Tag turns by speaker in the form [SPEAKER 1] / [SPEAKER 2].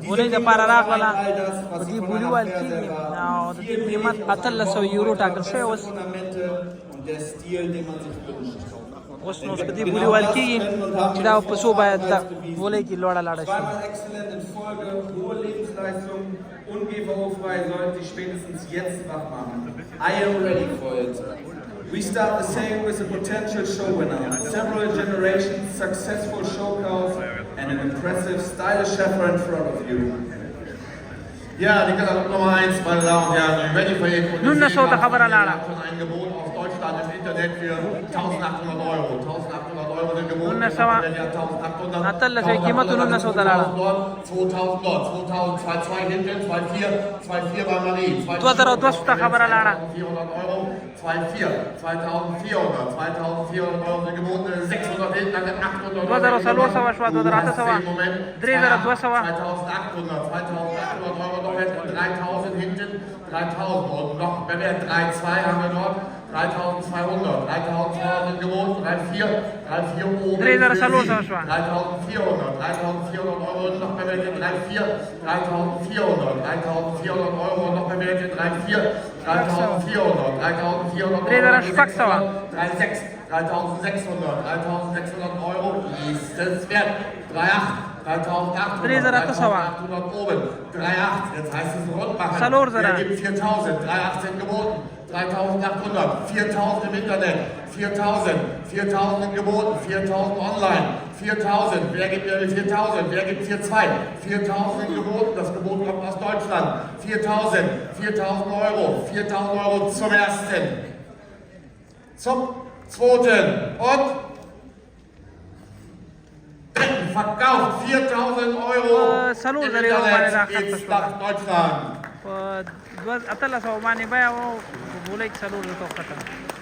[SPEAKER 1] बोले पारा राखला ती बोली वाली die jemand atalla so euro टाकल से उस दी बोली वाली की da पसो बायत बोले की लोड़ा लाड़ा
[SPEAKER 2] zweimal exzellent in Folge, hohe Lebensleistung, ungeberufrei sollten Sie spätestens jetzt wach machen. I am ready for it. We start the same with a potential show winner, several generations, successful show cows, and an impressive, stylish chauffeur in front of you.
[SPEAKER 3] Ja, die Katalog Nummer 1, meine Damen und Herren, ready for it.
[SPEAKER 1] Nun das so da khabar ala
[SPEAKER 3] schon ein Gebot auf Deutschland im Internet für 1.800 Euro. 1.800 Euro sind geboten. 1.800.
[SPEAKER 1] atalla se कीमत nun so da लाड़ा
[SPEAKER 3] 2.000 dort, 2.000, 2.2 hinten, 2.4, 2.4 bei Marie.
[SPEAKER 1] 2200 da khabar ala
[SPEAKER 3] 400 Euro, 2.4, 2.400, 2.400 Euro sind geboten, 600 hinten, dann 800 Euro.
[SPEAKER 1] 2300 شوا 2800 3200
[SPEAKER 3] 2.800, 2.800 Euro noch jetzt, 3.000 hinten, 3.000 und noch, wenn wir 3.2 haben wir dort, 3.200, 3.200 sind geboten, 3.4, 3.4 oben, 3.400, 3.400 Euro noch bei Welt 3.4, 3.400, 3.400 Euro noch bei Welt 3.4, 3.400, 3.400 3.6, 3.600, 3.600 Euro ist es wert, 3.8, 3.800 oben, 3.8, jetzt heißt es rund machen, hier gibt 4.000, 3.8 sind geboten, 3.800, 4.000 im Internet, 4.000 im geboten, 4.000 online, 4.000, wer gibt mir 4.000, wer gibt 4.2, 4.000 im geboten, das Gebot kommt aus Deutschland, 4.000 Euro, 4.000 Euro zum ersten, zum zweiten und dritten verkauft, 4.000 Euro im Internet geht's nach Deutschland.
[SPEAKER 1] atalla so mani baya वो बोले एक सलूर तो खत्म